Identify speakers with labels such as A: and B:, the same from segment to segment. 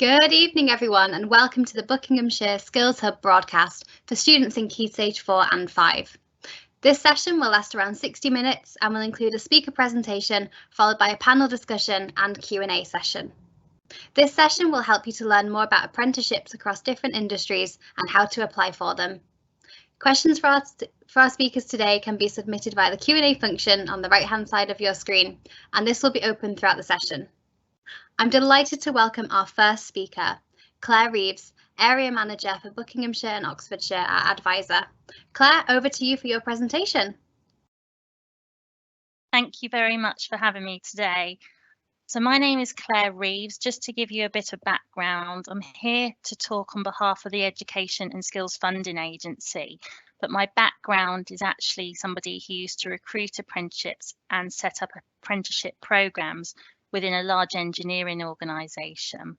A: Good evening, everyone, and welcome to the Buckinghamshire Skills Hub broadcast for students in Key Stage 4 and 5. This session will last around 60 minutes and will include a speaker presentation followed by a panel discussion and Q&A session. This session will help you to learn more about apprenticeships across different industries and how to apply for them. Questions for our speakers today can be submitted via the Q&A function on the right-hand side of your screen, and this will be open throughout the session. I'm delighted to welcome our first speaker, Claire Reeves, Area Manager for Buckinghamshire and Oxfordshire at Advisor. Claire, over to you for your presentation.
B: Thank you very much for having me today. So my name is Claire Reeves. Just to give you a bit of background, I'm here to talk on behalf of the Education and Skills Funding Agency, but my background is actually somebody who used to recruit apprenticeships and set up apprenticeship programmes within a large engineering organisation.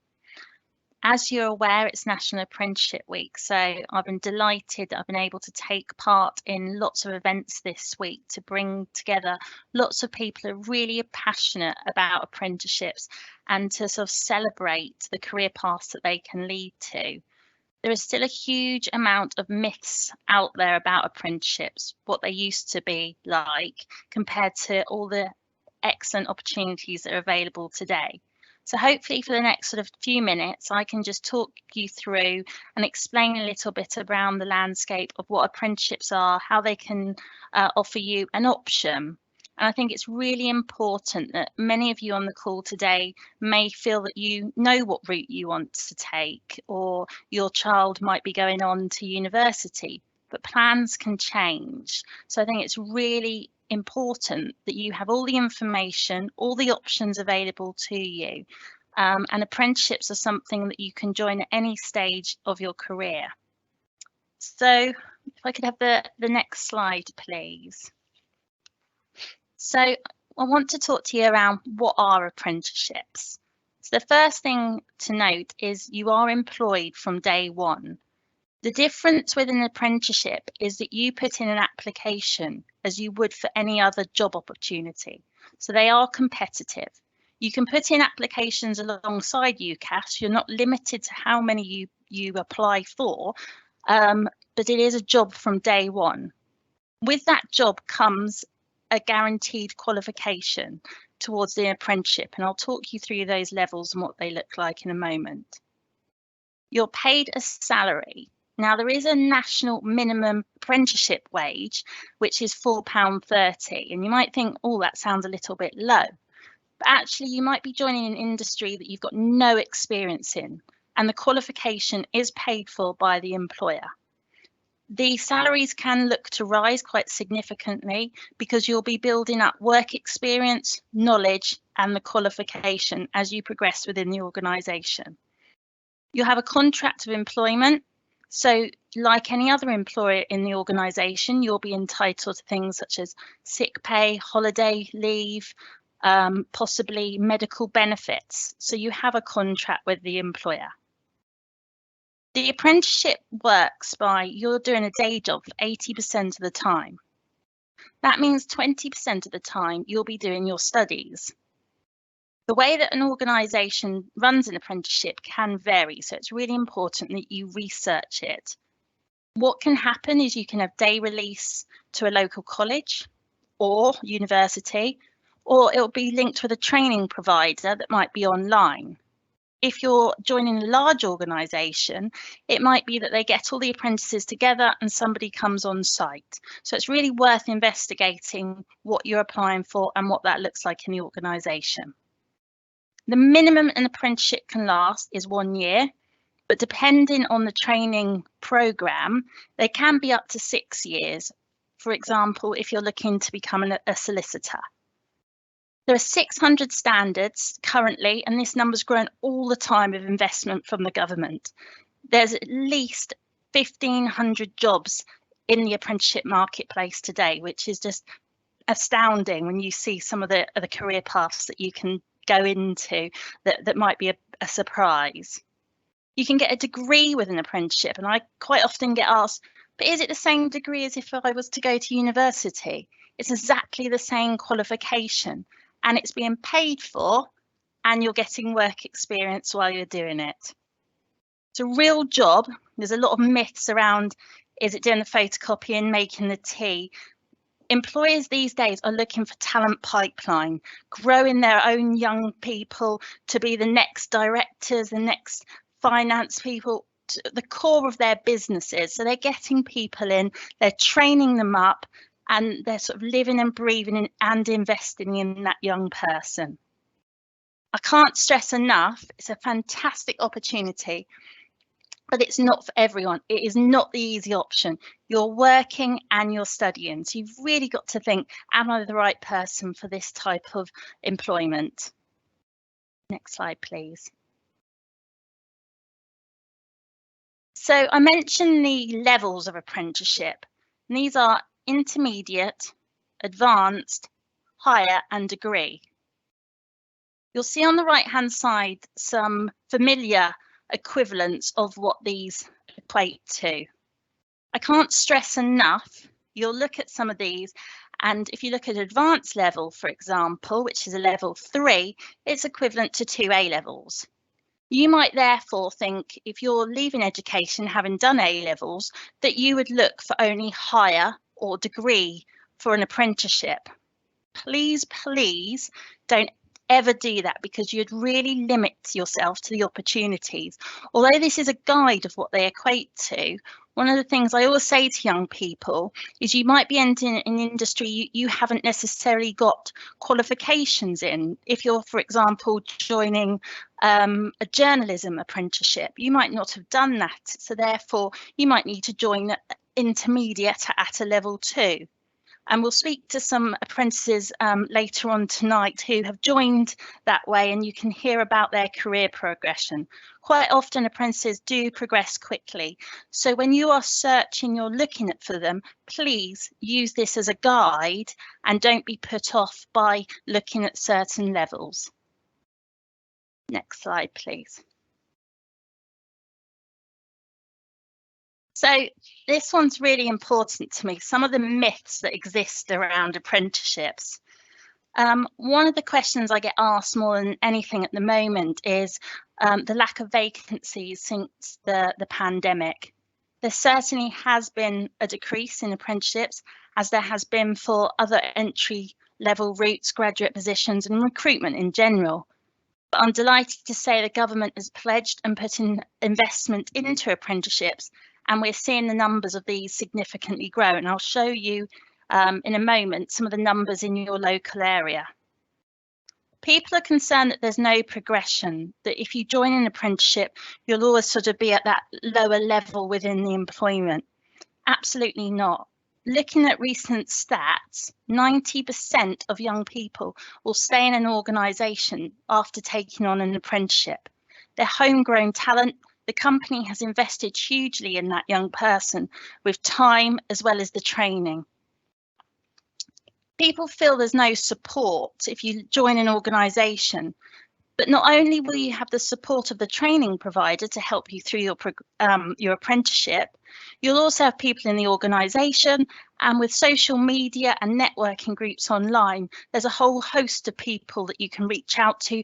B: As you're aware, it's National Apprenticeship Week, so I've been delighted that I've been able to take part in lots of events this week to bring together lots of people who are really passionate about apprenticeships and to sort of celebrate the career paths that they can lead to. There is still a huge amount of myths out there about apprenticeships, what they used to be like, compared to all the excellent opportunities that are available today. So hopefully for the next sort of few minutes, I can just talk you through and explain a little bit around the landscape of what apprenticeships are, how they can offer you an option. And I think it's really important that many of you on the call today may feel that you know what route you want to take, or your child might be going on to university, but plans can change. So I think it's really important that you have all the information, all the options available to you. And apprenticeships are something that you can join at any stage of your career. So if I could have the next slide, please. So I want to talk to you around what are apprenticeships. So the first thing to note is you are employed from day one. The difference with an apprenticeship is that you put in an application as you would for any other job opportunity. So they are competitive. You can put in applications alongside UCAS. You're not limited to how many you apply for, but it is a job from day one. With that job comes a guaranteed qualification towards the apprenticeship, and I'll talk you through those levels and what they look like in a moment. You're paid a salary. Now, there is a national minimum apprenticeship wage, which is £4.30, and you might think, oh, that sounds a little bit low. But actually, you might be joining an industry that you've got no experience in, and the qualification is paid for by the employer. The salaries can look to rise quite significantly because you'll be building up work experience, knowledge, and the qualification as you progress within the organisation. You'll have a contract of employment. So like any other employer in the organisation, you'll be entitled to things such as sick pay, holiday leave, possibly medical benefits. So you have a contract with the employer. The apprenticeship works by you're doing a day job for 80% of the time. That means 20% of the time you'll be doing your studies. The way that an organisation runs an apprenticeship can vary, so it's really important that you research it. What can happen is you can have day release to a local college or university, or it'll be linked with a training provider that might be online. If you're joining a large organisation, it might be that they get all the apprentices together and somebody comes on site. So it's really worth investigating what you're applying for and what that looks like in the organisation. The minimum an apprenticeship can last is 1 year, but depending on the training programme, they can be up to 6 years. For example, if you're looking to become a solicitor. There are 600 standards currently, and this number's grown all the time with investment from the government. There's at least 1,500 jobs in the apprenticeship marketplace today, which is just astounding when you see some of the career paths that you can go into that might be a surprise. You can get a degree with an apprenticeship, and I quite often get asked, but is it the same degree as if I was to go to university? It's exactly the same qualification, and it's being paid for and you're getting work experience while you're doing it. It's a real job. There's a lot of myths around, is it doing the photocopying, making the tea? Employers these days are looking for talent pipeline, growing their own young people to be the next directors, the next finance people, the core of their businesses. So they're getting people in, they're training them up, and they're sort of living and breathing and investing in that young person. I can't stress enough, it's a fantastic opportunity, but it's not for everyone. It is not the easy option. You're working and you're studying. So you've really got to think, am I the right person for this type of employment? Next slide, please. So I mentioned the levels of apprenticeship. And these are intermediate, advanced, higher and degree. You'll see on the right-hand side some familiar equivalents of what these equate to. I can't stress enough, you'll look at some of these, and if you look at advanced level, for example, which is a level 3, it's equivalent to 2 A levels. You might therefore think, if you're leaving education having done A levels, that you would look for only higher or degree for an apprenticeship. Please, please don't ever do that, because you'd really limit yourself to the opportunities. Although this is a guide of what they equate to, one of the things I always say to young people is you might be entering an industry you haven't necessarily got qualifications in. If you're, for example, joining a journalism apprenticeship, you might not have done that. So therefore, you might need to join intermediate at a level 2. And we'll speak to some apprentices later on tonight who have joined that way, and you can hear about their career progression. Quite often apprentices do progress quickly. So when you are searching, you're looking for them, please use this as a guide and don't be put off by looking at certain levels. Next slide, please. So this one's really important to me, some of the myths that exist around apprenticeships. One of the questions I get asked more than anything at the moment is the lack of vacancies since the pandemic. There certainly has been a decrease in apprenticeships, as there has been for other entry-level routes, graduate positions and recruitment in general. But I'm delighted to say the government has pledged and put in investment into apprenticeships, and we're seeing the numbers of these significantly grow. And I'll show you in a moment some of the numbers in your local area. People are concerned that there's no progression, that if you join an apprenticeship, you'll always sort of be at that lower level within the employment. Absolutely not. Looking at recent stats, 90% of young people will stay in an organisation after taking on an apprenticeship. They're homegrown talent. The company has invested hugely in that young person with time as well as the training. People feel there's no support if you join an organisation, but not only will you have the support of the training provider to help you through your apprenticeship, you'll also have people in the organisation, and with social media and networking groups online, there's a whole host of people that you can reach out to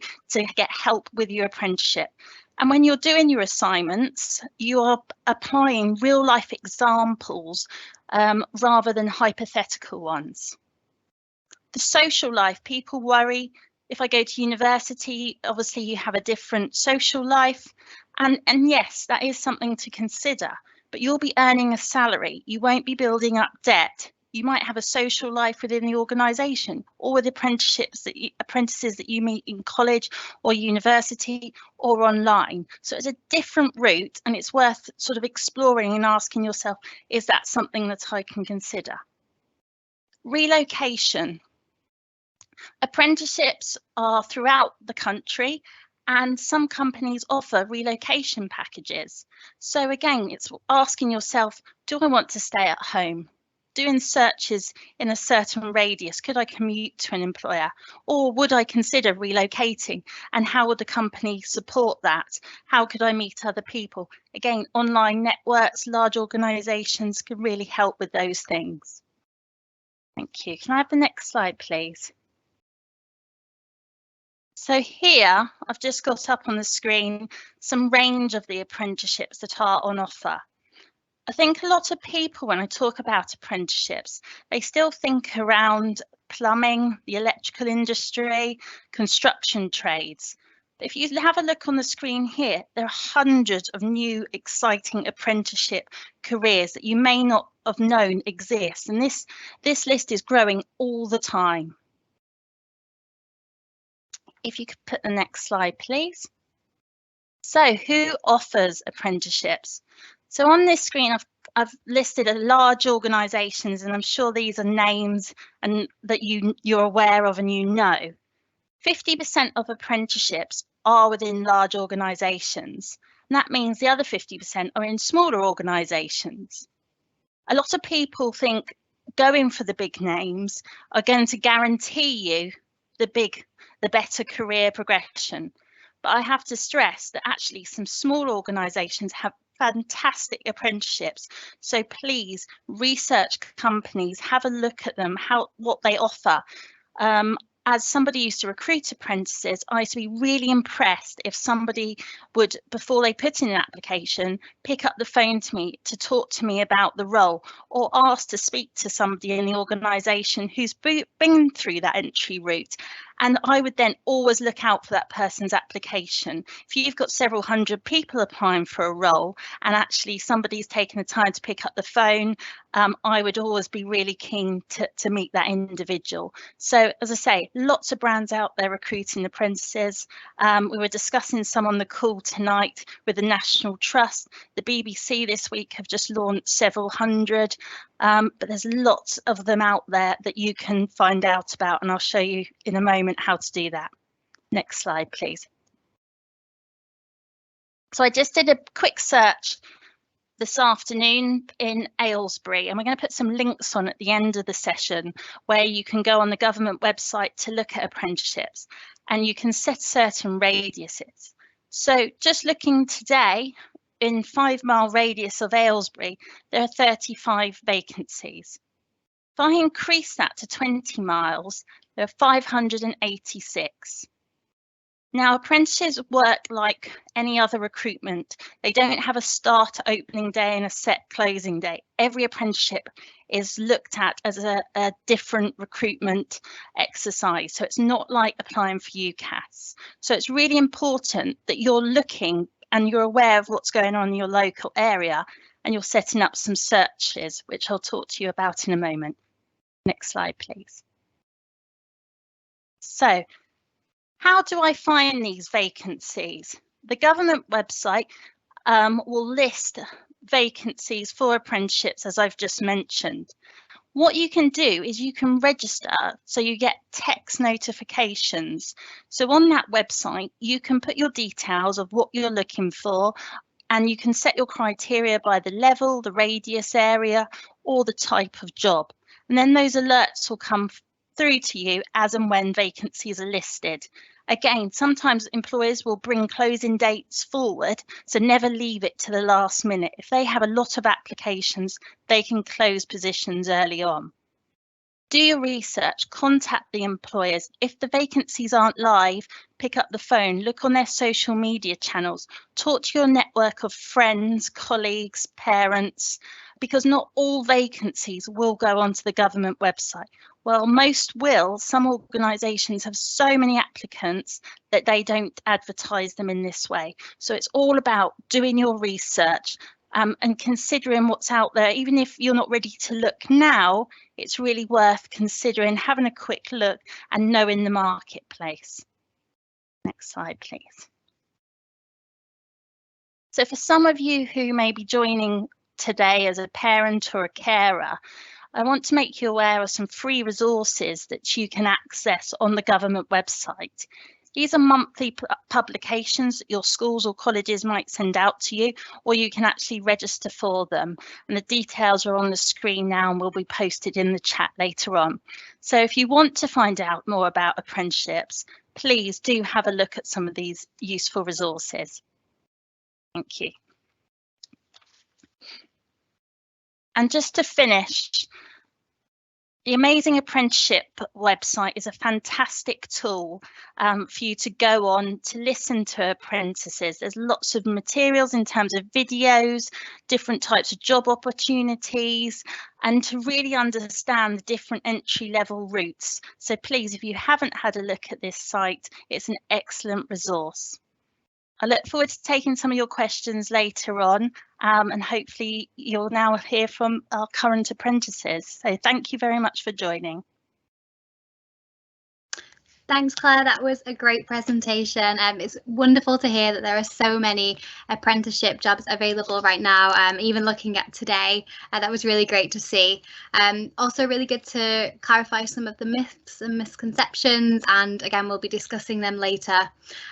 B: get help with your apprenticeship. And when you're doing your assignments, you are applying real life examples rather than hypothetical ones. The social life, people worry, if I go to university, obviously you have a different social life. And yes, that is something to consider, but you'll be earning a salary. You won't be building up debt. You might have a social life within the organisation, or with apprentices that you meet in college or university or online. So it's a different route, and it's worth sort of exploring and asking yourself, is that something that I can consider? Relocation. Apprenticeships are throughout the country, and some companies offer relocation packages. So again, it's asking yourself, do I want to stay at home? Doing searches in a certain radius, could I commute to an employer, or would I consider relocating, and how would the company support that? How could I meet other people? Again, online networks, large organisations can really help with those things. Thank you. Can I have the next slide, please? So here I've just got up on the screen some range of the apprenticeships that are on offer. I think a lot of people, when I talk about apprenticeships, they still think around plumbing, the electrical industry, construction trades. But if you have a look on the screen here, there are hundreds of new exciting apprenticeship careers that you may not have known exist. And this list is growing all the time. If you could put the next slide, please. So who offers apprenticeships? So on this screen, I've listed a large organisations, and I'm sure these are names and that you're aware of and you know. 50% of apprenticeships are within large organisations, and that means the other 50% are in smaller organisations. A lot of people think going for the big names are going to guarantee you the better career progression. But I have to stress that actually some small organisations have fantastic apprenticeships. So please research companies, have a look at them, what they offer. As somebody used to recruit apprentices, I used to be really impressed if somebody would, before they put in an application, pick up the phone to me to talk to me about the role, or ask to speak to somebody in the organisation who's been through that entry route. And I would then always look out for that person's application. If you've got several hundred people applying for a role and actually somebody's taken the time to pick up the phone, I would always be really keen to meet that individual. So as I say, lots of brands out there recruiting apprentices. We were discussing some on the call tonight with the National Trust. The BBC this week have just launched several hundred, but there's lots of them out there that you can find out about, and I'll show you in a moment how to do that. Next slide, please. So I just did a quick search this afternoon in Aylesbury, and we're going to put some links on at the end of the session where you can go on the government website to look at apprenticeships, and you can set certain radiuses. So just looking today, in 5-mile radius of Aylesbury, there are 35 vacancies. If I increase that to 20 miles, there are 586. Now, apprentices work like any other recruitment. They don't have a start opening day and a set closing day. Every apprenticeship is looked at as a different recruitment exercise. So it's not like applying for UCAS. So it's really important that you're looking and you're aware of what's going on in your local area, and you're setting up some searches, which I'll talk to you about in a moment. Next slide, please. So, how do I find these vacancies? The government website will list vacancies for apprenticeships, as I've just mentioned. What you can do is you can register so you get text notifications. So on that website, you can put your details of what you're looking for, and you can set your criteria by the level, the radius area, or the type of job. And then those alerts will come through to you as and when vacancies are listed. Again, sometimes employers will bring closing dates forward, so never leave it to the last minute. If they have a lot of applications, they can close positions early on. Do your research, contact the employers. If the vacancies aren't live, pick up the phone, look on their social media channels, talk to your network of friends, colleagues, parents, because not all vacancies will go onto the government website. Well, most will. Some organisations have so many applicants that they don't advertise them in this way. So it's all about doing your research and considering what's out there. Even if you're not ready to look now, it's really worth considering having a quick look and knowing the marketplace. Next slide, please. So for some of you who may be joining today as a parent or a carer, I want to make you aware of some free resources that you can access on the government website. These are monthly publications that your schools or colleges might send out to you, or you can actually register for them. And the details are on the screen now and will be posted in the chat later on. So if you want to find out more about apprenticeships, please do have a look at some of these useful resources. Thank you. And just to finish, The Amazing Apprenticeship website is a fantastic tool for you to go on to listen to apprentices. There's lots of materials in terms of videos, different types of job opportunities, and to really understand the different entry-level routes. So please, if you haven't had a look at this site, it's an excellent resource. I look forward to taking some of your questions later on, and hopefully you'll now hear from our current apprentices. So thank you very much for joining.
A: Thanks, Claire. That was a great presentation. It's wonderful to hear that there are so many apprenticeship jobs available right now. Even looking at today, that was really great to see. Also really good to clarify some of the myths and misconceptions, and again, we'll be discussing them later.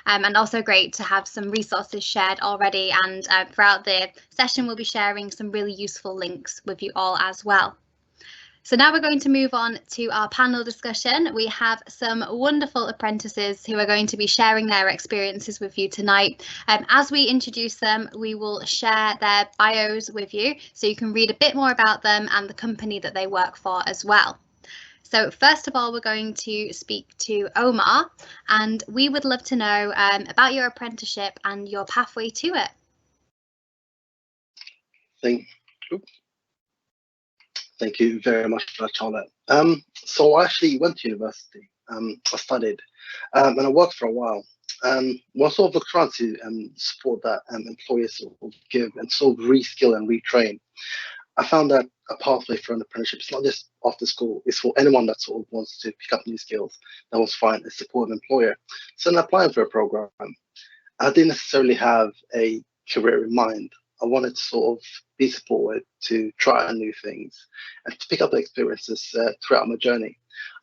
A: And also great to have some resources shared already, and throughout the session, we'll be sharing some really useful links with you all as well. So now we're going to move on to our panel discussion. We have some wonderful apprentices who are going to be sharing their experiences with you tonight. As we introduce them, we will share their bios with you so you can read a bit more about them and the company that they work for as well. So first of all, we're going to speak to Omar, and we would love to know about your apprenticeship and your pathway to it.
C: Thank you very much for that, Charlotte. So I actually went to university. I studied and I worked for a while. When I sort of looked around to support that employers sort of give and sort of reskill and retrain, I found that a pathway for an apprenticeship is not just after school, it's for anyone that sort of wants to pick up new skills, that wants to find a supportive employer. So in applying for a program, I didn't necessarily have a career in mind. I wanted to sort of be supported to try new things and to pick up the experiences throughout my journey.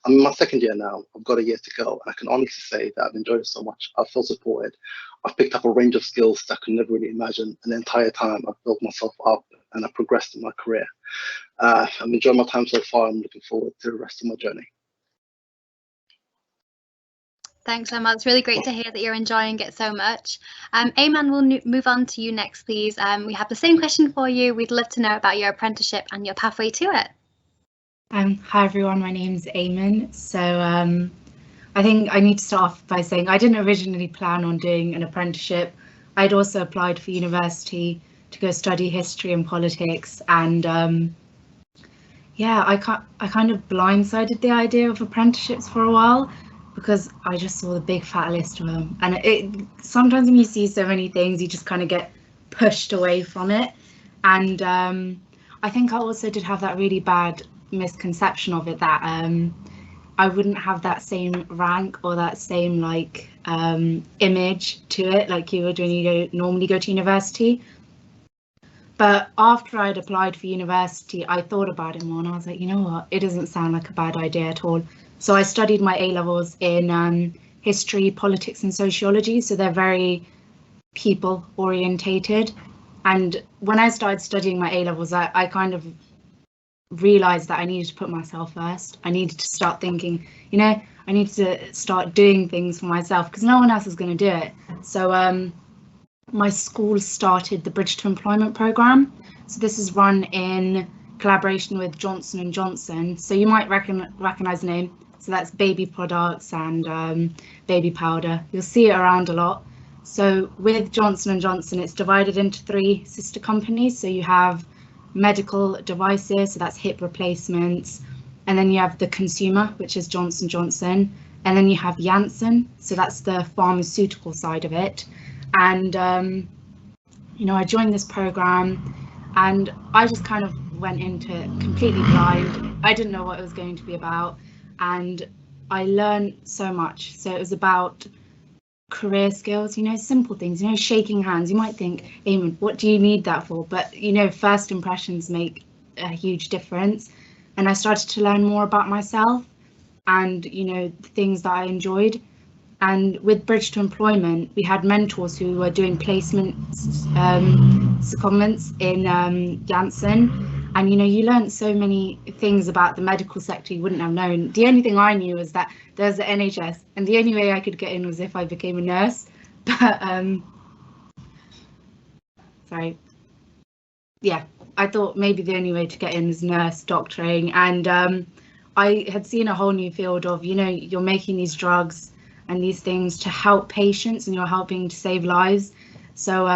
C: I'm in my second year now. I've got a year to go, and I can honestly say that I've enjoyed it so much. I feel supported. I've picked up a range of skills that I could never really imagine, and the entire time I've built myself up and I've progressed in my career. I'm enjoying my time so far. I'm looking forward to the rest of my journey.
A: Thanks, Emma. It's really great to hear that you're enjoying it so much. Ayman, we'll move on to you next, please. We have the same question for you. We'd love to know about your apprenticeship and your pathway to it.
D: Hi, everyone. My name's Ayman. So I think I need to start off by saying I didn't originally plan on doing an apprenticeship. I'd also applied for university to go study history and politics. And yeah, I kind of blindsided the idea of apprenticeships for a while, because I just saw the big fat list of them. And sometimes when you see so many things, you just kind of get pushed away from it. And I think I also did have that really bad misconception of it, that I wouldn't have that same rank or that same like image to it like you would when you normally go to university. But after I'd applied for university, I thought about it more and I was like, you know what, it doesn't sound like a bad idea at all. So I studied my A-levels in history, politics and sociology. So they're very people orientated. And when I started studying my A-levels, I kind of realized that I needed to put myself first. I needed to start thinking, you know, I need to start doing things for myself because no one else is going to do it. So my school started the Bridge to Employment program. So this is run in collaboration with Johnson & Johnson. So you might recognize the name. So that's baby products and baby powder. You'll see it around a lot. So with Johnson & Johnson, it's divided into 3 sister companies. So you have medical devices, so that's hip replacements. And then you have the consumer, which is Johnson & Johnson. And then you have Janssen, so that's the pharmaceutical side of it. And, you know, I joined this program and I just kind of went into it completely blind. I didn't know what it was going to be about. And I learned so much. So it was about career skills, you know, simple things, you know, shaking hands. You might think, Eamon, what do you need that for? But, you know, first impressions make a huge difference. And I started to learn more about myself and, you know, the things that I enjoyed. And with Bridge to Employment, we had mentors who were doing placement secondments in Janssen. And, you know, you learned so many things about the medical sector you wouldn't have known. The only thing I knew was that there's the NHS, and the only way I could get in was if I became a nurse. But, sorry. Yeah, I thought maybe the only way to get in is nurse doctoring. And I had seen a whole new field of, you're making these drugs and these things to help patients, and you're helping to save lives. So,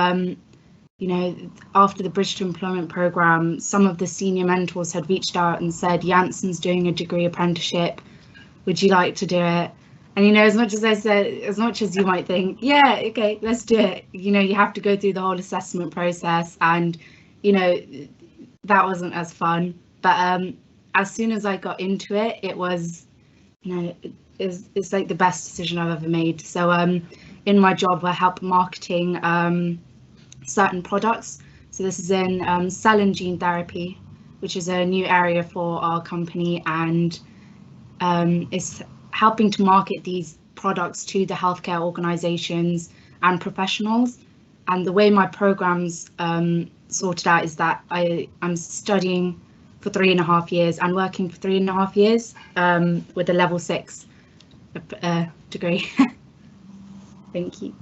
D: after the Bridge to Employment programme, some of the senior mentors had reached out and said, Janssen's doing a degree apprenticeship. Would you like to do it? And, as much as I said, as much as you might think, yeah, okay, let's do it. You have to go through the whole assessment process, and, that wasn't as fun. But as soon as I got into it, it was, it's like the best decision I've ever made. So in my job, I help marketing certain products. So this is in cell and gene therapy, which is a new area for our company, and it's helping to market these products to the healthcare organizations and professionals. And the way my program's sorted out is that I'm studying for 3.5 years and working for 3.5 years with a level 6 degree. Thank you.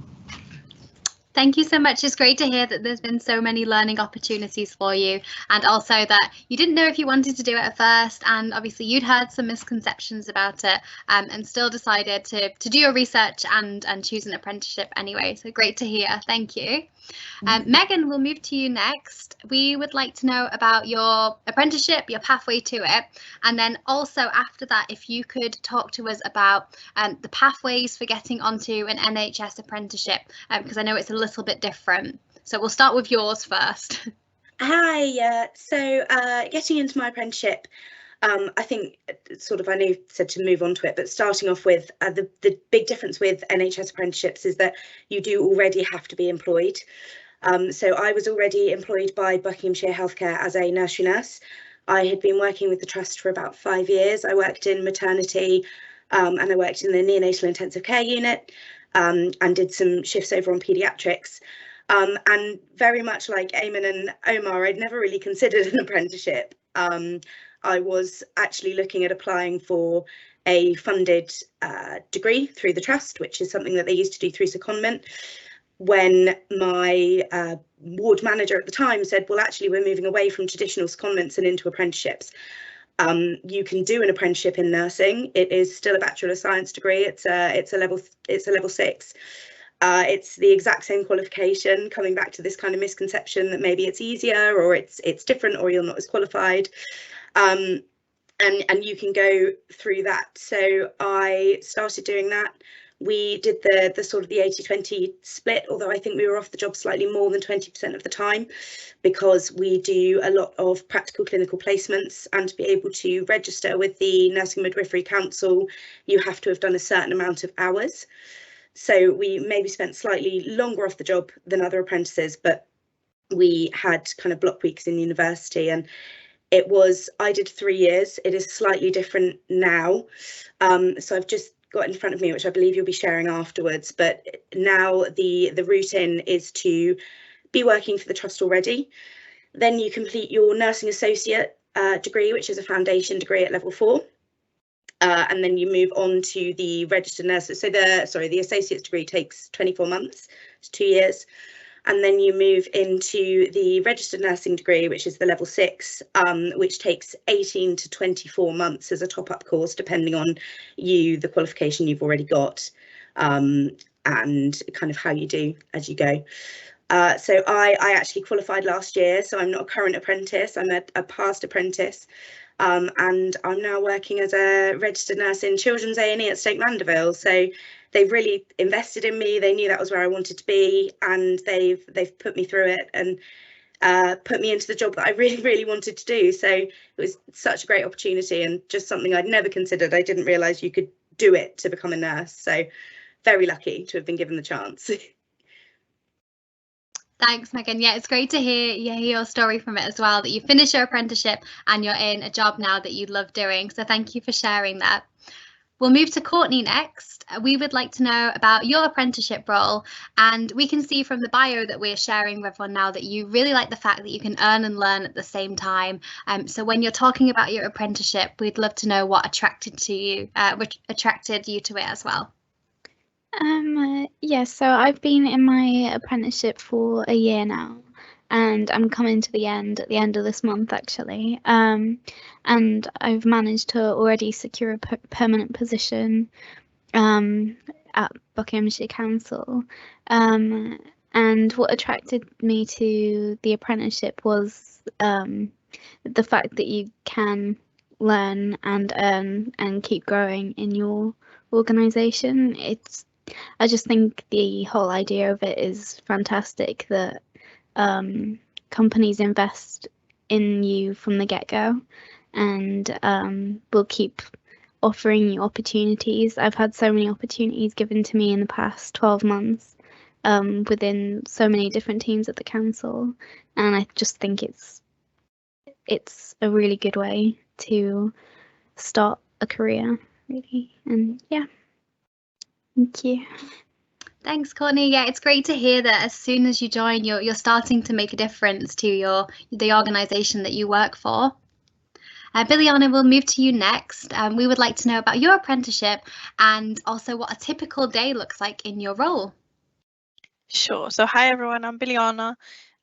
A: Thank you so much. It's great to hear that there's been so many learning opportunities for you, and also that you didn't know if you wanted to do it at first, and obviously you'd heard some misconceptions about it, and still decided to do your research and choose an apprenticeship anyway. So great to hear. Thank you. Megan, we'll move to you next. We would like to know about your apprenticeship, your pathway to it, and then also after that, if you could talk to us about the pathways for getting onto an NHS apprenticeship, because I know it's a little bit different. So we'll start with yours first.
E: Hi, so getting into my apprenticeship, I think I know you said to move on to it, but starting off with the big difference with NHS apprenticeships is that you do already have to be employed. So I was already employed by Buckinghamshire Healthcare as a nursery nurse. I had been working with the trust for about 5 years. I worked in maternity and I worked in the neonatal intensive care unit and did some shifts over on paediatrics. And very much like Eamon and Omar, I'd never really considered an apprenticeship. I was actually looking at applying for a funded degree through the trust, which is something that they used to do through secondment, when my ward manager at the time said, well, actually, we're moving away from traditional secondments and into apprenticeships. You can do an apprenticeship in nursing. It is still a Bachelor of Science degree. It's a level 6. It's the exact same qualification, coming back to this kind of misconception that maybe it's easier or it's different or you're not as qualified. And you can go through that. So I started doing that. We did the sort of the 80-20 split, although I think we were off the job slightly more than 20% of the time, because we do a lot of practical clinical placements, and to be able to register with the Nursing Midwifery Council, you have to have done a certain amount of hours. So we maybe spent slightly longer off the job than other apprentices, but we had kind of block weeks in university, and I did 3 years. It is slightly different now. So I've just got in front of me, which I believe you'll be sharing afterwards, but now the route in is to be working for the trust already. Then you complete your nursing associate degree, which is a foundation degree at level 4. And then you move on to the registered nurses. So the associate's degree takes 24 months, it's 2 years. And then you move into the registered nursing degree, which is the level 6, which takes 18 to 24 months as a top-up course, depending on the qualification you've already got, and kind of how you do as you go. So I actually qualified last year, so I'm not a current apprentice, I'm a past apprentice. And I'm now working as a registered nurse in Children's A&E at Stoke Mandeville. So they've really invested in me. They knew that was where I wanted to be, and they've put me through it and put me into the job that I really, really wanted to do. So it was such a great opportunity and just something I'd never considered. I didn't realise you could do it to become a nurse. So very lucky to have been given the chance.
A: Thanks, Megan. Yeah, it's great to hear your story from it as well, that you finished your apprenticeship and you're in a job now that you love doing. So thank you for sharing that. We'll move to Courtney next. We would like to know about your apprenticeship role, and we can see from the bio that we're sharing with everyone now that you really like the fact that you can earn and learn at the same time. So when you're talking about your apprenticeship, we'd love to know what attracted you to it as well.
F: Yeah, so I've been in my apprenticeship for a year now, and I'm coming to the end at the end of this month actually. And I've managed to already secure a permanent position at Buckinghamshire Council. And what attracted me to the apprenticeship was the fact that you can learn and earn and keep growing in your organisation. I just think the whole idea of it is fantastic, that companies invest in you from the get-go and will keep offering you opportunities. I've had so many opportunities given to me in the past 12 months within so many different teams at the council, and I just think it's a really good way to start a career, really. And yeah, thank you.
A: Thanks, Courtney. Yeah, it's great to hear that as soon as you join, you're starting to make a difference to the organisation that you work for. Billiana, we'll move to you next. We would like to know about your apprenticeship and also what a typical day looks like in your role.
G: Sure. So hi everyone, I'm Billiana.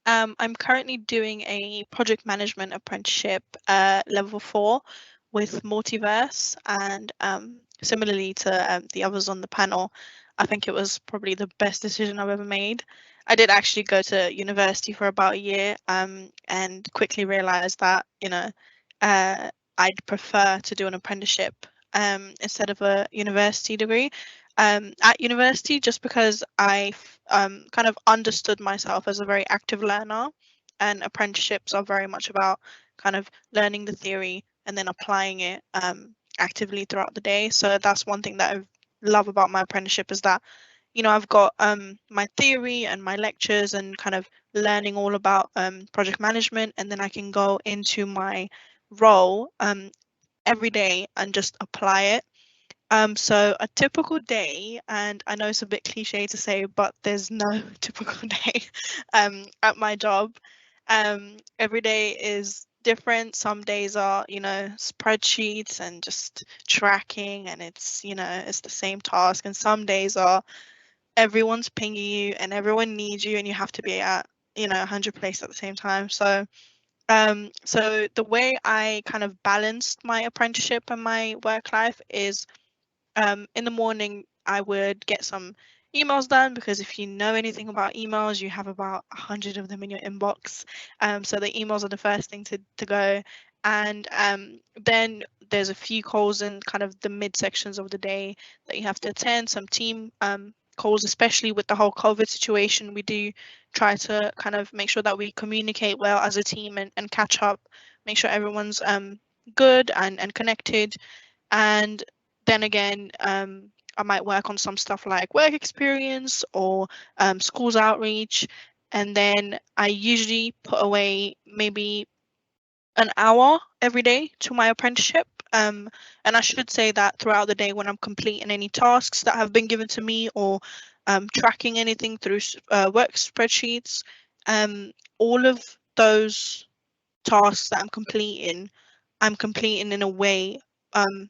G: I'm currently doing a project management apprenticeship level 4 with Multiverse, and similarly to the others on the panel, I think it was probably the best decision I've ever made. I did actually go to university for about a year and quickly realized that, you know, I'd prefer to do an apprenticeship instead of a university degree. At university, just because I kind of understood myself as a very active learner, and apprenticeships are very much about kind of learning the theory and then applying it actively throughout the day. So that's one thing that I love about my apprenticeship, is that, you know, I've got my theory and my lectures and kind of learning all about project management, and then I can go into my role every day and just apply it. So a typical day, and I know it's a bit cliche to say, but there's no typical day at my job. Every day is different. Some days are, you know, spreadsheets and just tracking, and it's, you know, it's the same task. And some days are everyone's pinging you and everyone needs you and you have to be at, you know, 100 places at the same time. So so the way I kind of balanced my apprenticeship and my work life is, in the morning, I would get some emails done, because if you know anything about emails, you have about 100 of them in your inbox. So the emails are the first thing to go. And then there's a few calls in kind of the mid sections of the day that you have to attend, some team calls, especially with the whole COVID situation. We do try to kind of make sure that we communicate well as a team and catch up, make sure everyone's good and connected. And then again, I might work on some stuff like work experience or schools outreach. And then I usually put away maybe an hour every day to my apprenticeship. And I should say that throughout the day, when I'm completing any tasks that have been given to me, or tracking anything through work spreadsheets, all of those tasks that I'm completing in a way,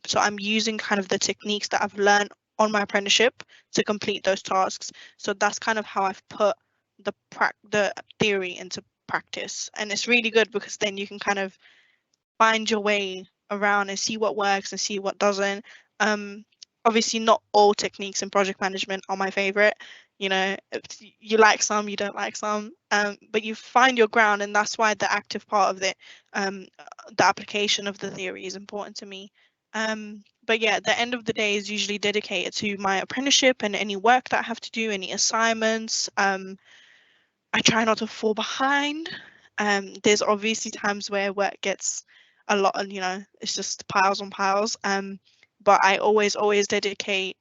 G: so I'm using kind of the techniques that I've learned on my apprenticeship to complete those tasks. So that's kind of how I've put the theory into practice, and it's really good because then you can kind of find your way around and see what works and see what doesn't. Obviously not all techniques in project management are my favorite. You know, you like some, you don't like some, but you find your ground, and that's why the active part of it, the application of the theory, is important to me. But yeah, the end of the day is usually dedicated to my apprenticeship and any work that I have to do, any assignments. I try not to fall behind. There's obviously times where work gets a lot, and you know, it's just piles on piles. But I always dedicate.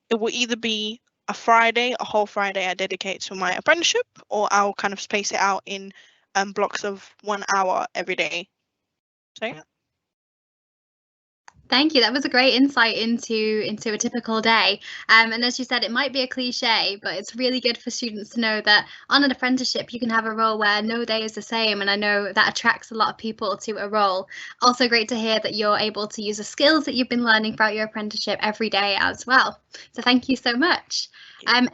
G: It will either be a Friday, a whole Friday I dedicate to my apprenticeship, or I'll kind of space it out in blocks of 1 hour every day. So yeah.
A: Thank you. That was a great insight into a typical day. And as you said, it might be a cliche, but it's really good for students to know that on an apprenticeship, you can have a role where no day is the same. And I know that attracts a lot of people to a role. Also great to hear that you're able to use the skills that you've been learning throughout your apprenticeship every day as well. So thank you so much.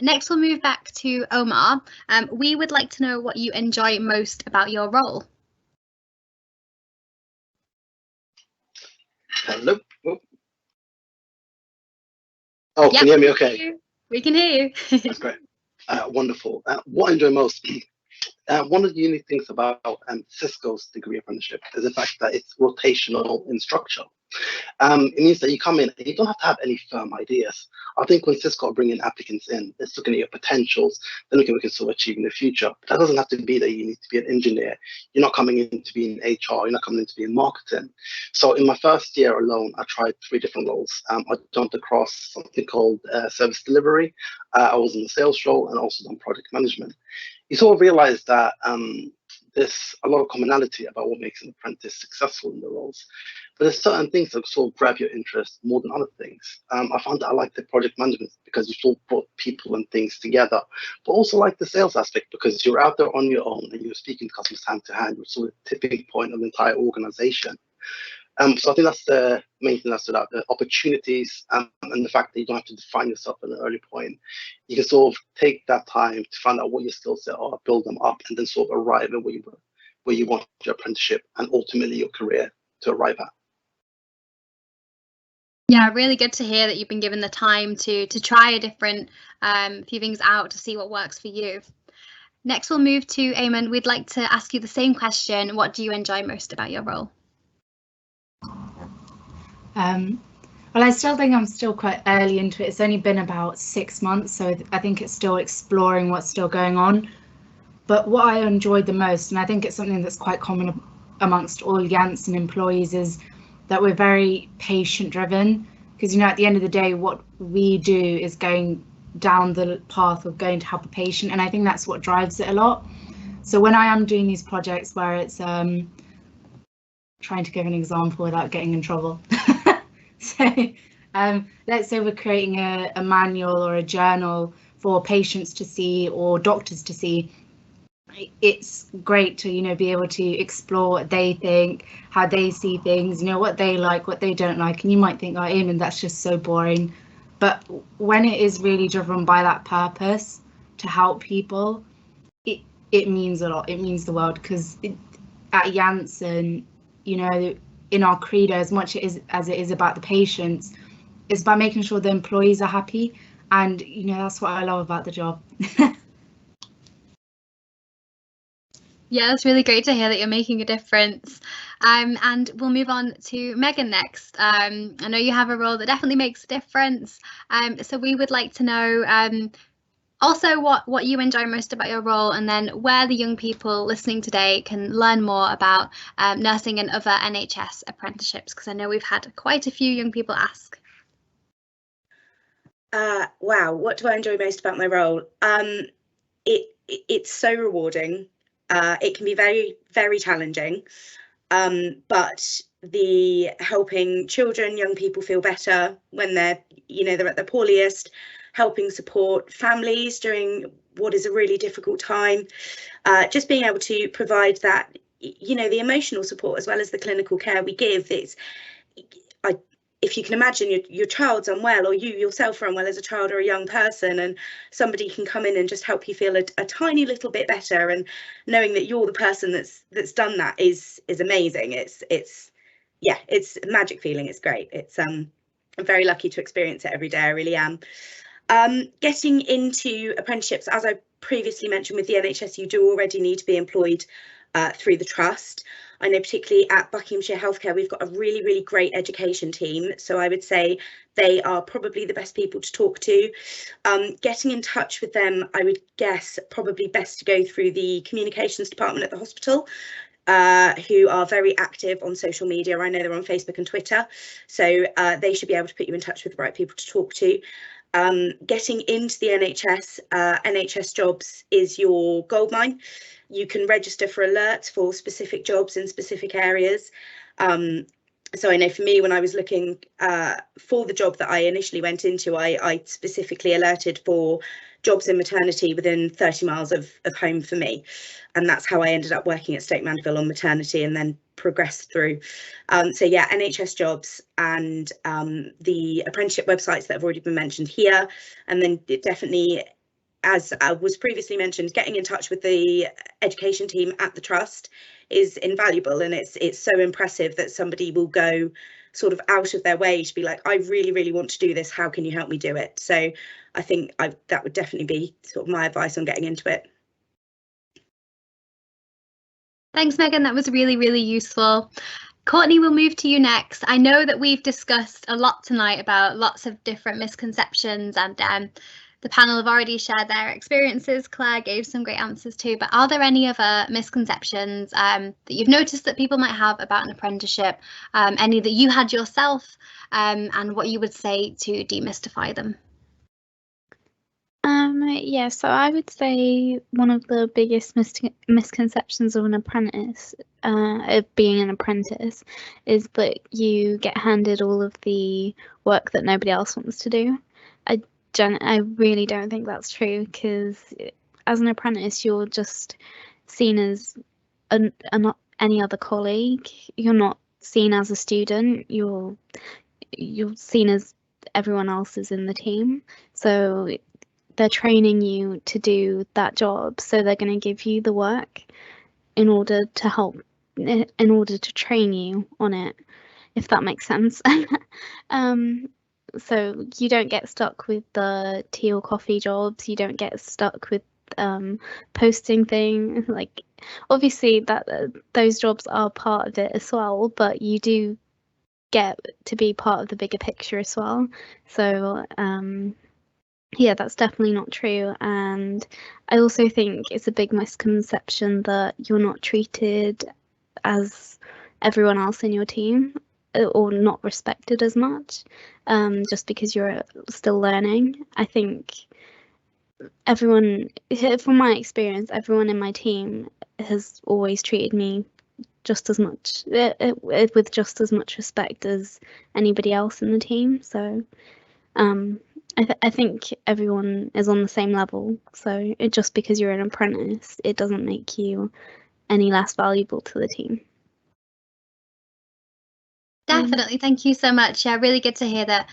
A: Next, we'll move back to Omar. We would like to know what you enjoy most about your role.
C: Hello. Oh, yep, can you hear me okay?
A: We can hear you.
C: That's great. Wonderful. What I enjoy most, one of the unique things about Cisco's degree apprenticeship is the fact that it's rotational in structure. It means that you come in and you don't have to have any firm ideas. I think when Cisco are bringing applicants in, it's looking at your potentials, then looking at what you can sort of achieve in the future. But that doesn't have to be that you need to be an engineer. You're not coming in to be in HR. You're not coming in to be in marketing. So in my first year alone, I tried 3 different roles. I jumped across something called service delivery. I was in the sales role and also done project management. You sort of realize that there's a lot of commonality about what makes an apprentice successful in the roles. But there's certain things that sort of grab your interest more than other things. I found that I like the project management because you sort of brought people and things together, but also like the sales aspect because you're out there on your own and you're speaking to customers hand to hand, which is sort of the tipping point of the entire organization. So I think that's the main thing that stood out, the opportunities and the fact that you don't have to define yourself at an early point. You can sort of take that time to find out what your skill set are, build them up, and then sort of arrive at where you want your apprenticeship and ultimately your career to arrive at.
A: Yeah, really good to hear that you've been given the time to try a different few things out to see what works for you. Next, we'll move to Eamon. We'd like to ask you the same question. What do you enjoy most about your role?
D: Well, I still think I'm still quite early into it. It's only been about 6 months, so I think it's still exploring what's still going on. But what I enjoyed the most, and I think it's something that's quite common amongst all Janssen employees, is that we're very patient driven, because at the end of the day, what we do is going down the path of going to help a patient, and I think that's what drives it a lot. So when I am doing these projects where it's trying to give an example without getting in trouble. So let's say we're creating a manual or a journal for patients to see or doctors to see. It's great to be able to explore what they think, how they see things, what they like, what they don't like. And you might think, oh, Eamon, that's just so boring. But when it is really driven by that purpose to help people, it means a lot. It means the world, because at Janssen, in our credo, as much as it is about the patients, it's about making sure the employees are happy. And that's what I love about the job.
A: Yeah, it's really great to hear that you're making a difference. And we'll move on to Megan next. I know you have a role that definitely makes a difference. So we would like to know also what you enjoy most about your role, and then where the young people listening today can learn more about nursing and other NHS apprenticeships, because I know we've had quite a few young people ask.
E: Wow, what do I enjoy most about my role? It's so rewarding. It can be very, very challenging, but the helping children, young people feel better when they're at their poorliest, helping support families during what is a really difficult time, just being able to provide that, the emotional support as well as the clinical care we give. If you can imagine your child's unwell, or you yourself are unwell as a child or a young person, and somebody can come in and just help you feel a tiny little bit better, and knowing that you're the person that's done that is amazing. It's a magic feeling. It's great. I'm very lucky to experience it every day. I really am. Getting into apprenticeships, as I previously mentioned with the NHS, you do already need to be employed through the trust. I know particularly at Buckinghamshire Healthcare, we've got a really, really great education team. So I would say they are probably the best people to talk to. Getting in touch with them, I would guess probably best to go through the communications department at the hospital, who are very active on social media. I know they're on Facebook and Twitter, so they should be able to put you in touch with the right people to talk to. Getting into the NHS jobs is your goldmine. You can register for alerts for specific jobs in specific areas. So I know for me, when I was looking for the job that I initially went into, I specifically alerted for jobs in maternity within 30 miles of home for me. And that's how I ended up working at Stoke Mandeville on maternity and then progressed through. So yeah, NHS jobs and the apprenticeship websites that have already been mentioned here. And then it definitely, as was previously mentioned, getting in touch with the education team at the trust is invaluable, and it's so impressive that somebody will go sort of out of their way to be like, I really, really want to do this. How can you help me do it? So I think that would definitely be sort of my advice on getting into it.
A: Thanks, Megan. That was really, really useful. Courtney, we'll move to you next. I know that we've discussed a lot tonight about lots of different misconceptions, and the panel have already shared their experiences. Claire gave some great answers too, but are there any other misconceptions that you've noticed that people might have about an apprenticeship, any that you had yourself, and what you would say to demystify them?
F: Yeah, so I would say one of the biggest misconceptions of an apprentice, of being an apprentice, is that you get handed all of the work that nobody else wants to do. I really don't think that's true, because as an apprentice, you're just seen as not any other colleague. You're not seen as a student. You're seen as everyone else is in the team. So they're training you to do that job, so they're going to give you the work in order to train you on it, if that makes sense. So you don't get stuck with the tea or coffee jobs. You don't get stuck with posting things. Like, obviously that those jobs are part of it as well, but you do get to be part of the bigger picture as well. So yeah, that's definitely not true. And I also think it's a big misconception that you're not treated as everyone else in your team, or not respected as much, just because you're still learning. I think everyone, from my experience, everyone in my team has always treated me just as much, with just as much respect as anybody else in the team. So I think everyone is on the same level. So just because you're an apprentice, it doesn't make you any less valuable to the team.
A: Definitely. Thank you so much. Yeah, really good to hear that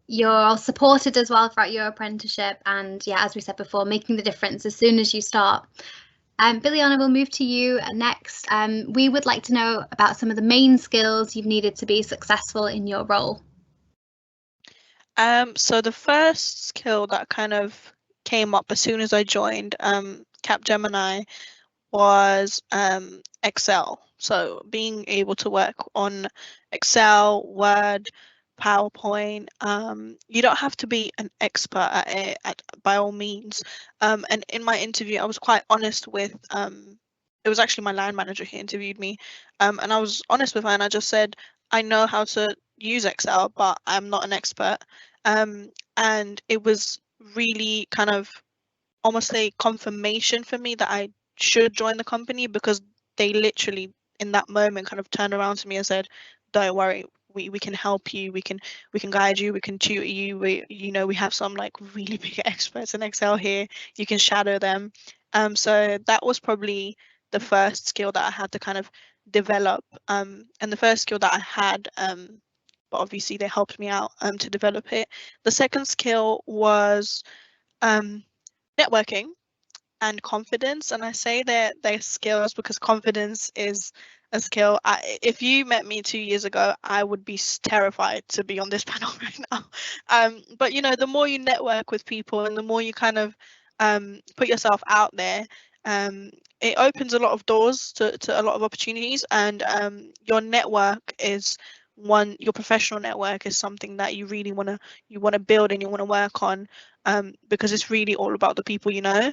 A: you're all supported as well throughout your apprenticeship. And yeah, as we said before, making the difference as soon as you start. Biliana, we'll move to you next. We would like to know about some of the main skills you've needed to be successful in your role.
G: So the first skill that kind of came up as soon as I joined Capgemini was Excel. So being able to work on Excel, Word, PowerPoint. You don't have to be an expert at it by all means. And in my interview, I was quite honest with it was actually my line manager who interviewed me, and I was honest with her, and I just said, I know how to use Excel, but I'm not an expert. And it was really kind of almost a confirmation for me that I should join the company, because they literally in that moment kind of turned around to me and said, don't worry, we can help you, we can guide you, we can tutor you, we have some like really big experts in Excel here, you can shadow them. So that was probably the first skill that I had to kind of develop, and the first skill that I had, but obviously they helped me out to develop it. The second skill was networking and confidence, and I say that they're skills because confidence is a skill. If you met me 2 years ago, I would be terrified to be on this panel right now. But the more you network with people and the more you kind of put yourself out there, it opens a lot of doors to a lot of opportunities, and your network is your professional network is something that you really want to build and you want to work on, because it's really all about the people you know.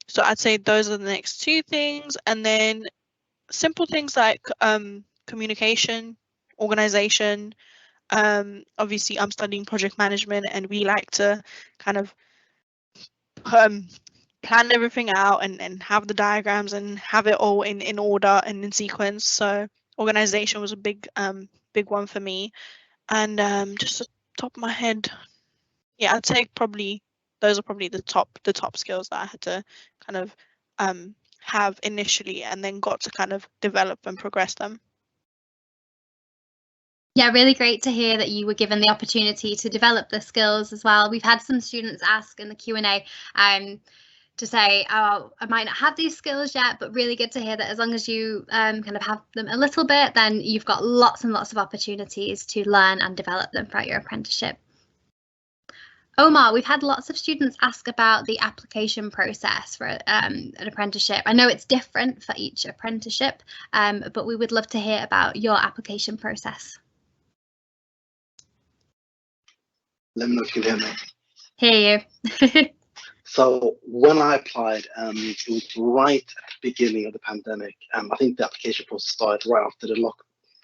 G: So I'd say those are the next two things, and then simple things like communication, organization. Obviously I'm studying project management, and we like to kind of plan everything out and have the diagrams and have it all in order and in sequence. So organization was a big one for me. And just off the top of my head, yeah, I'd say probably those are probably the top skills that I had to kind of have initially, and then got to kind of develop and progress them.
A: Yeah, really great to hear that you were given the opportunity to develop the skills as well. We've had some students ask in the Q&A to say, oh, I might not have these skills yet, but really good to hear that as long as you kind of have them a little bit, then you've got lots and lots of opportunities to learn and develop them throughout your apprenticeship. Omar, we've had lots of students ask about the application process for an apprenticeship. I know it's different for each apprenticeship, but we would love to hear about your application process.
C: Let me know if you can hear me.
A: Hear you.
C: So when I applied, it was right at the beginning of the pandemic. I think the application process started right after the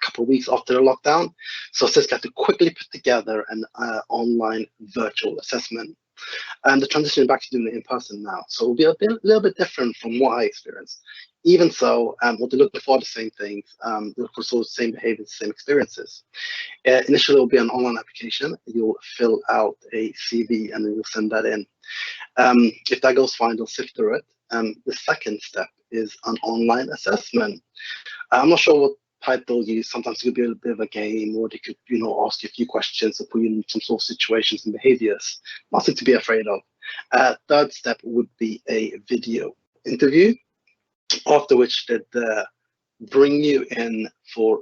C: couple of weeks after the lockdown. So Cisco had to quickly put together an online virtual assessment. And the transition back to doing it in person now. So it'll be a little bit different from what I experienced. Even so, what they're looking for the same things, they're looking for the same behaviors, same experiences. Initially, it will be an online application. You'll fill out a CV and then you'll send that in. If that goes fine, they'll sift through it. The second step is an online assessment. I'm not sure what type they'll use. Sometimes it could be a bit of a game, or they could, ask you a few questions or put you in some sort of situations and behaviors. Nothing to be afraid of. Third step would be a video interview, after which they'd bring you in for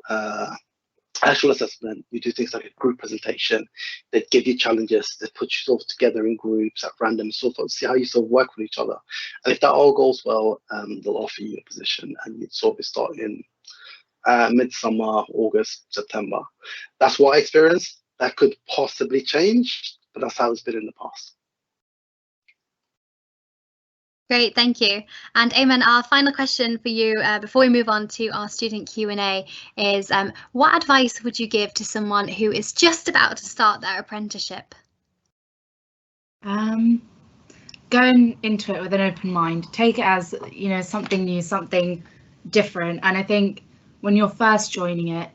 C: actual assessment. You do things like a group presentation. They give you challenges. They put you sort of together in groups at random, sort of see how you sort of work with each other. And if that all goes well, they'll offer you a position, and you'd sort of start in midsummer, August, September. That's what I experienced. That could possibly change, but that's how it's been in the past.
A: Great, thank you. And Eamon, our final question for you before we move on to our student Q&A is, what advice would you give to someone who is just about to start their apprenticeship?
D: Going into it with an open mind. Take it as, something new, something different. And I think when you're first joining it,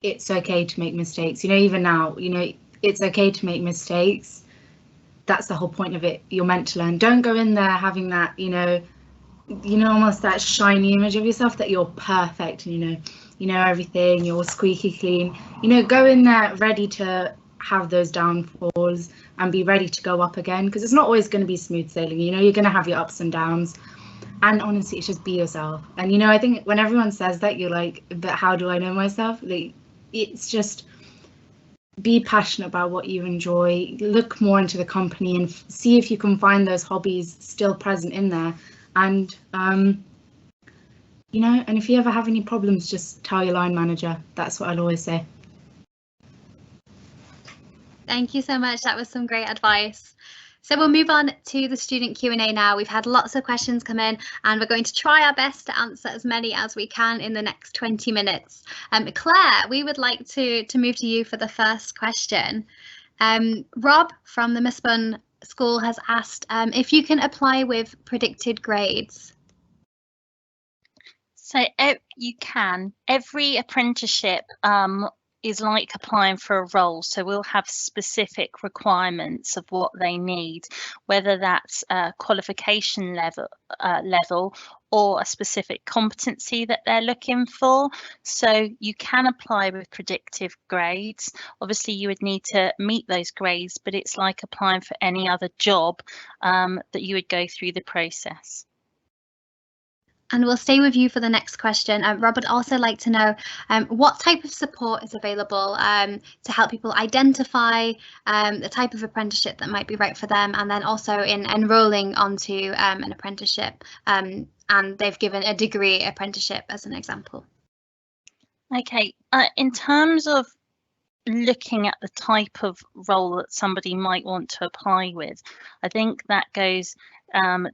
D: it's okay to make mistakes. Even now, it's okay to make mistakes. That's the whole point of it. You're meant to learn. Don't go in there having that, almost that shiny image of yourself that you're perfect, you know everything, you're squeaky clean. Go in there ready to have those downfalls and be ready to go up again, because it's not always going to be smooth sailing. You're going to have your ups and downs. And honestly, it's just be yourself. And I think when everyone says that, you're like, but how do I know myself? It's just be passionate about what you enjoy, look more into the company and see if you can find those hobbies still present in there. And and if you ever have any problems, just tell your line manager. That's what I'll always say.
A: Thank you so much. That was some great advice. So we'll move on to the student Q&A now. We've had lots of questions come in, and we're going to try our best to answer as many as we can in the next 20 minutes. Claire, we would like to move to you for the first question. Rob from the Misbun School has asked if you can apply with predicted grades.
B: So you can. Every apprenticeship is like applying for a role, so we'll have specific requirements of what they need, whether that's a qualification level or a specific competency that they're looking for. So you can apply with predictive grades. Obviously you would need to meet those grades, but it's like applying for any other job that you would go through the process.
A: And we'll stay with you for the next question. Rob would also like to know what type of support is available to help people identify the type of apprenticeship that might be right for them, and then also in enrolling onto an apprenticeship. And they've given a degree apprenticeship as an example.
B: Okay, in terms of looking at the type of role that somebody might want to apply with, I think that goes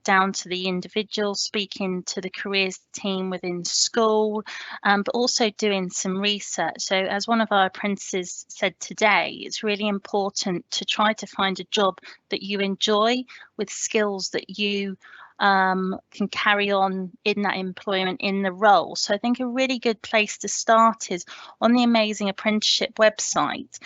B: down to the individual, speaking to the careers team within school, but also doing some research. So as one of our apprentices said today, it's really important to try to find a job that you enjoy with skills that you can carry on in that employment in the role. So I think a really good place to start is on the Amazing Apprenticeship website.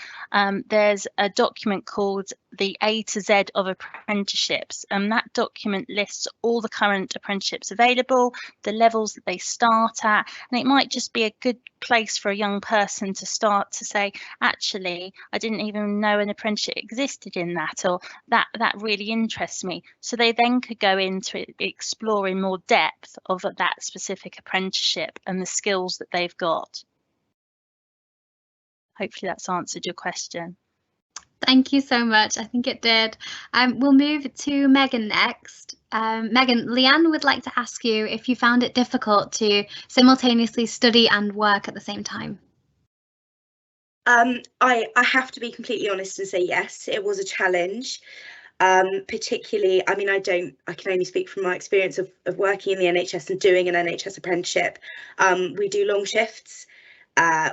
B: There's a document called the A to Z of apprenticeships, and that document lists all the current apprenticeships available, the levels that they start at, and it might just be a good place for a young person to start to say, actually, I didn't even know an apprenticeship existed in that, or that really interests me. So they then could go into explore in more depth of that specific apprenticeship and the skills that they've got. Hopefully that's answered your question.
A: Thank you so much. I think it did. We'll move to Megan next. Megan, Leanne would like to ask you if you found it difficult to simultaneously study and work at the same time.
E: I have to be completely honest and say yes, it was a challenge. Particularly, I mean, I can only speak from my experience of working in the NHS and doing an NHS apprenticeship. We do long shifts.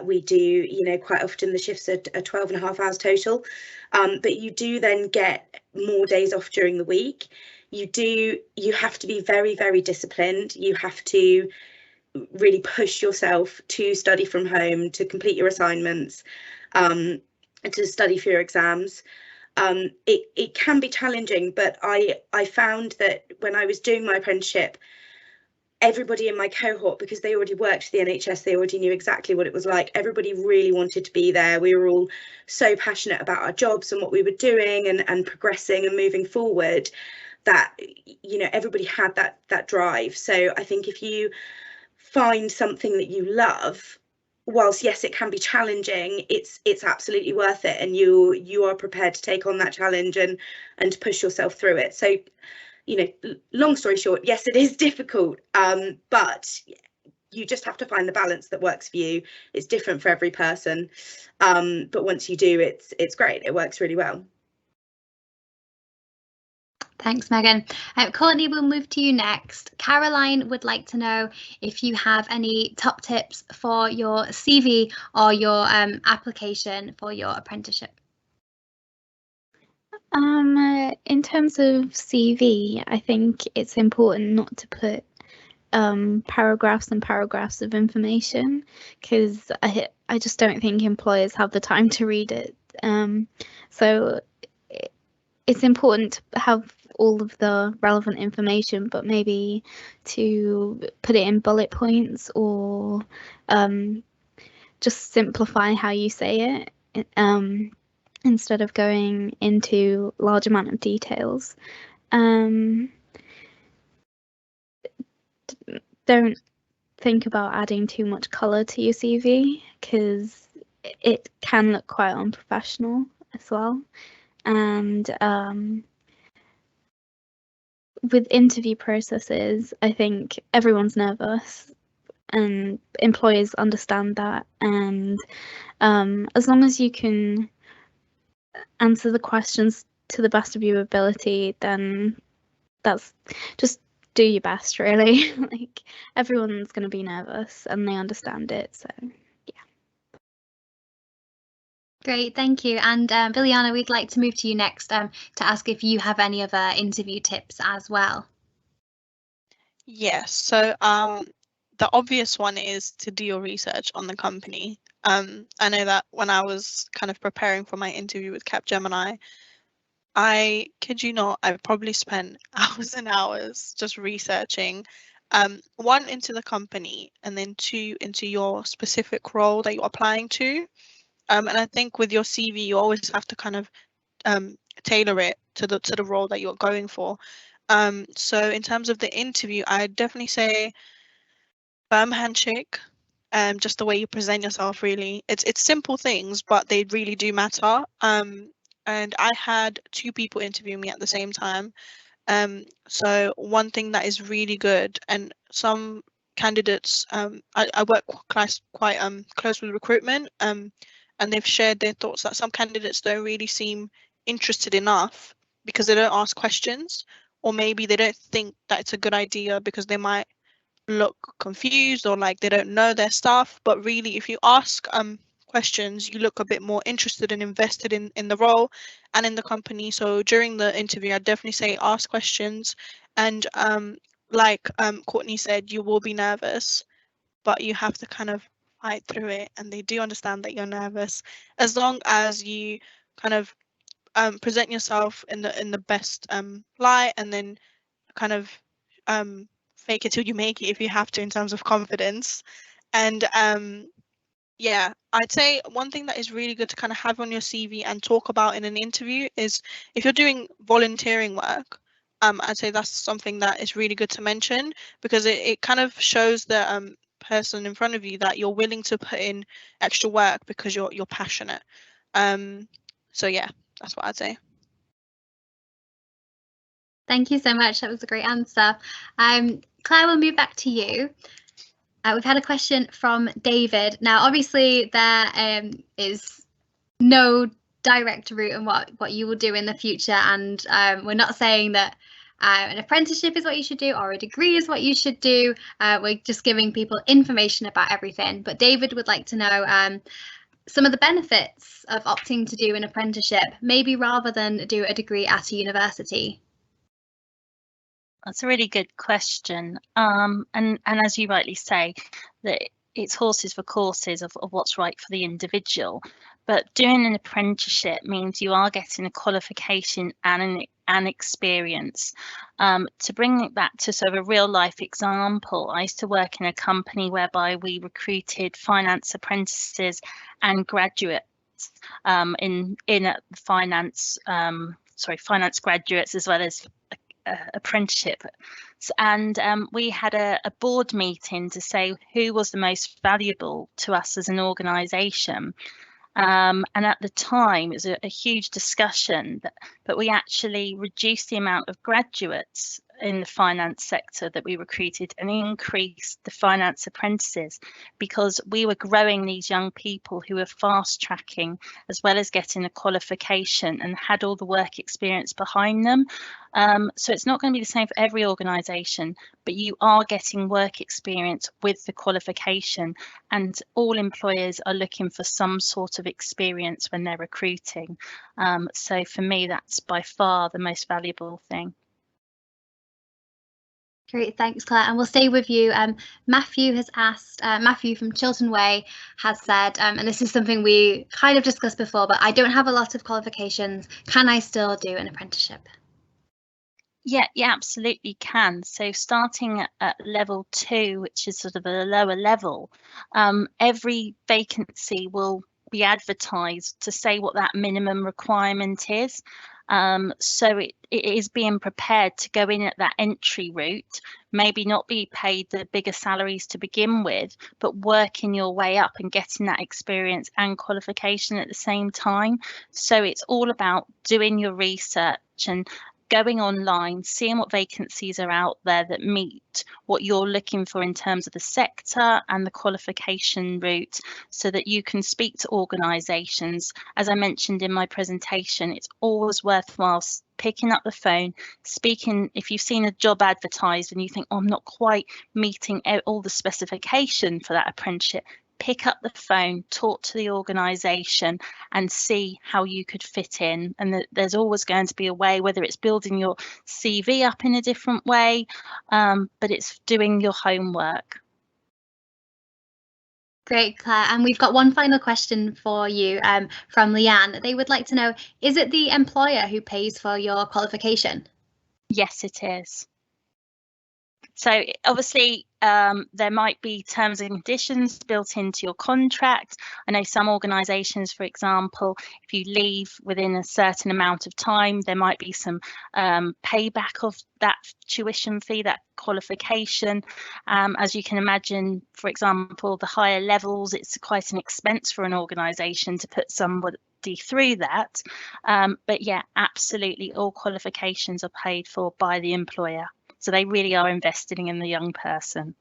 E: We do, you know, quite often the shifts are 12.5 hours total, but you do then get more days off during the week. You have to be very, very disciplined. You have to really push yourself to study from home, to complete your assignments, and to study for your exams. It can be challenging, but I found that when I was doing my apprenticeship, everybody in my cohort, because they already worked for the NHS, they already knew exactly what it was like. Everybody really wanted to be there. We were all so passionate about our jobs and what we were doing and progressing and moving forward, that, you know, everybody had that drive. So I think if you find something that you love, whilst yes, it can be challenging, it's absolutely worth it, and you are prepared to take on that challenge and push yourself through it. So, you know, long story short, yes, it is difficult, but you just have to find the balance that works for you. It's different for every person, but once you do, it's great. It works really well.
A: Thanks, Megan. Courtney, we'll move to you next. Caroline would like to know if you have any top tips for your CV or your application for your apprenticeship.
F: In terms of CV, I think it's important not to put paragraphs and paragraphs of information, because I just don't think employers have the time to read it. So it's important to have all of the relevant information, but maybe to put it in bullet points, or just simplify how you say it, instead of going into large amount of details. Don't think about adding too much colour to your CV, because it can look quite unprofessional as well. And with interview processes, I think everyone's nervous, and employers understand that. And as long as you can answer the questions to the best of your ability, then that's just do your best, really. Like, everyone's going to be nervous and they understand it, so yeah.
A: Great, thank you. And Biliana, we'd like to move to you next to ask if you have any other interview tips as well.
G: Yes, so the obvious one is to do your research on the company. I know that when I was kind of preparing for my interview with Capgemini, I kid you not, I probably spent hours and hours just researching, one, into the company, and then two, into your specific role that you're applying to. And I think with your CV, you always have to kind of tailor it to the role that you're going for. So in terms of the interview, I'd definitely say firm handshake, just the way you present yourself, really. It's simple things, but they really do matter. And I had 2 people interview me at the same time. So one thing that is really good, and some candidates, I work quite close with recruitment, and they've shared their thoughts that some candidates don't really seem interested enough because they don't ask questions, or maybe they don't think that it's a good idea because they might look confused or like they don't know their stuff. But really, if you ask questions, you look a bit more interested and invested in the role and in the company. So during the interview, I'd definitely say ask questions. And like Courtney said, you will be nervous, but you have to kind of fight through it, and they do understand that you're nervous, as long as you kind of present yourself in the best light, and then kind of fake it till you make it if you have to, in terms of confidence. And yeah, I'd say one thing that is really good to kind of have on your CV and talk about in an interview is if you're doing volunteering work. I'd say that's something that is really good to mention, because it kind of shows the person in front of you that you're willing to put in extra work because you're passionate. So yeah, that's what I'd say.
A: Thank you so much. That was a great answer. Claire, we'll move back to you. We've had a question from David. Now, obviously, there is no direct route on what you will do in the future, and we're not saying that an apprenticeship is what you should do or a degree is what you should do. We're just giving people information about everything. But David would like to know some of the benefits of opting to do an apprenticeship, maybe rather than do a degree at a university.
B: That's a really good question. And as you rightly say, that it's horses for courses of what's right for the individual. But doing an apprenticeship means you are getting a qualification and an experience. To bring it back to sort of a real life example, I used to work in a company whereby we recruited finance apprentices and graduates in finance graduates as well as apprenticeship, and we had a board meeting to say who was the most valuable to us as an organisation, and at the time it was a huge discussion, but we actually reduced the amount of graduates in the finance sector that we recruited and increased the finance apprentices, because we were growing these young people who were fast tracking as well as getting a qualification and had all the work experience behind them. So it's not going to be the same for every organisation, but you are getting work experience with the qualification, and all employers are looking for some sort of experience when they're recruiting. So for me, that's by far the most valuable thing.
A: Great, thanks, Claire. And we'll stay with you. Matthew has asked, Matthew from Chiltern Way has said, and this is something we kind of discussed before, but I don't have a lot of qualifications. Can I still do an apprenticeship?
B: Yeah, you absolutely can. So starting at level 2, which is sort of a lower level, every vacancy will be advertised to say what that minimum requirement is. So it is being prepared to go in at that entry route, maybe not be paid the bigger salaries to begin with, but working your way up and getting that experience and qualification at the same time. So it's all about doing your research and going online, seeing what vacancies are out there that meet what you're looking for in terms of the sector and the qualification route, so that you can speak to organisations. As I mentioned in my presentation, it's always worthwhile picking up the phone, speaking. If you've seen a job advertised and you think, oh, I'm not quite meeting all the specification for that apprenticeship, pick up the phone, talk to the organisation and see how you could fit in. And there's always going to be a way, whether it's building your CV up in a different way, but it's doing your homework.
A: Great, Claire. And we've got one final question for you from Leanne. They would like to know, is it the employer who pays for your qualification?
B: Yes, it is. So obviously there might be terms and conditions built into your contract. I know some organisations, for example, if you leave within a certain amount of time, there might be some payback of that tuition fee, that qualification. As you can imagine, for example, the higher levels, it's quite an expense for an organisation to put somebody through that. But yeah, absolutely, all qualifications are paid for by the employer. So they really are investing in the young person.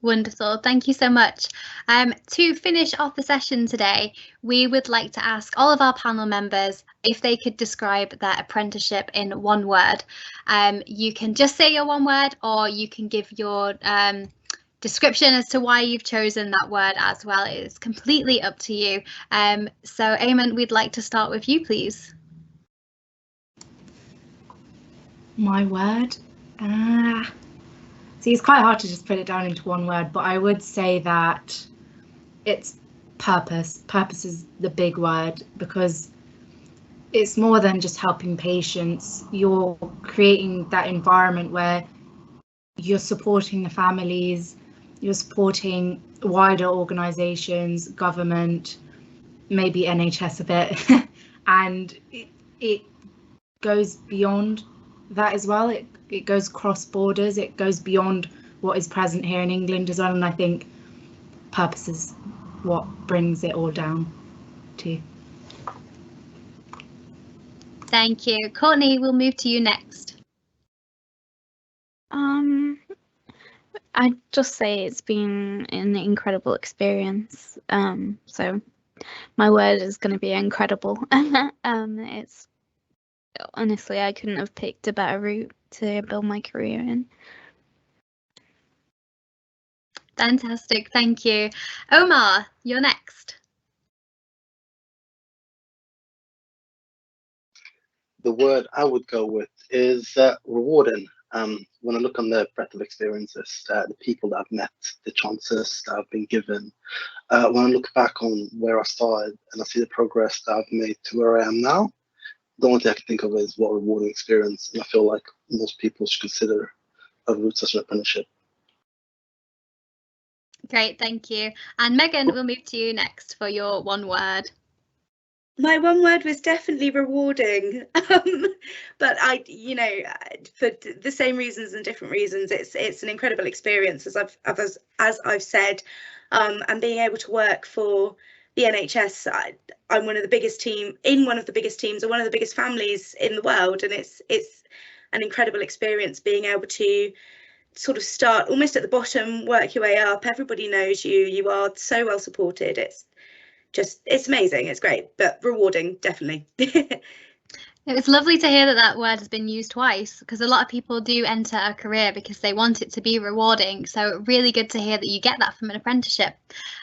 A: Wonderful, thank you so much. To finish off the session today, we would like to ask all of our panel members if they could describe their apprenticeship in one word. You can just say your one word, or you can give your description as to why you've chosen that word as well. It's completely up to you. So Eamon, we'd like to start with you, please.
D: My word? See, it's quite hard to just put it down into one word, but I would say that it's purpose. Purpose is the big word, because it's more than just helping patients. You're creating that environment where you're supporting the families, you're supporting wider organisations, government, maybe NHS a bit, and it goes beyond that as well. It goes cross borders, it goes beyond what is present here in England as well, and I think purpose is what brings it all down to.
A: Thank you. Courtney, we'll move to you next.
F: I'd just say it's been an incredible experience. So my word is going to be incredible. It's honestly, I couldn't have picked a better route to build my career in.
A: Fantastic, thank you. Omar, you're next.
C: The word I would go with is rewarding. When I look on the breadth of experiences, the people that I've met, the chances that I've been given, when I look back on where I started and I see the progress that I've made to where I am now, the only thing I can think of is what a rewarding experience. And I feel like most people should consider a route such as an apprenticeship.
A: Great, thank you. And Megan, we'll move to you next for your one word.
E: My one word was definitely rewarding, but for the same reasons and different reasons, it's an incredible experience, as I've said, and being able to work for the NHS. I'm one of the biggest teams, or one of the biggest families in the world, and it's an incredible experience being able to sort of start almost at the bottom, work your way up. Everybody knows you. You are so well supported. It's amazing. It's great, but rewarding, definitely.
A: It was lovely to hear that word has been used twice, because a lot of people do enter a career because they want it to be rewarding. So really good to hear that you get that from an apprenticeship.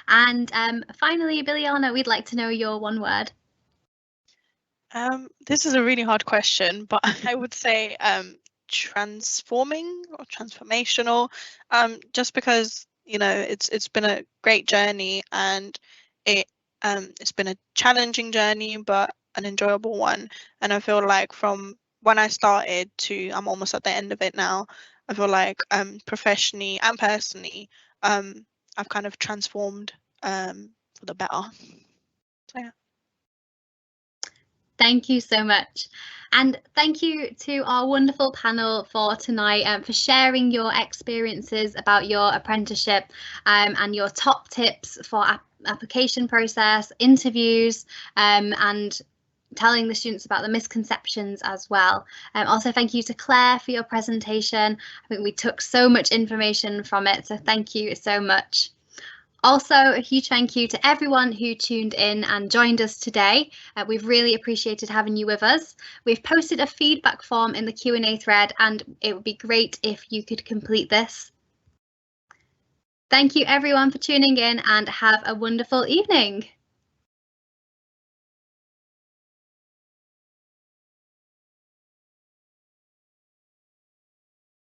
A: And finally, Biliana, we'd like to know your one word.
G: This is a really hard question, but I would say transforming or transformational, just because, you know, it's been a great journey, and it's been a challenging journey, but an enjoyable one. And I feel like from when I started to I'm almost at the end of it now, I feel like professionally and personally, I've kind of transformed for the better. So yeah.
A: Thank you so much. And thank you to our wonderful panel for tonight, for sharing your experiences about your apprenticeship, and your top tips for application process, interviews, and telling the students about the misconceptions as well. Also, thank you to Claire for your presentation. I think we took so much information from it, so thank you so much. Also, a huge thank you to everyone who tuned in and joined us today. We've really appreciated having you with us. We've posted a feedback form in the Q&A thread, and it would be great if you could complete this. Thank you everyone for tuning in, and have a wonderful evening.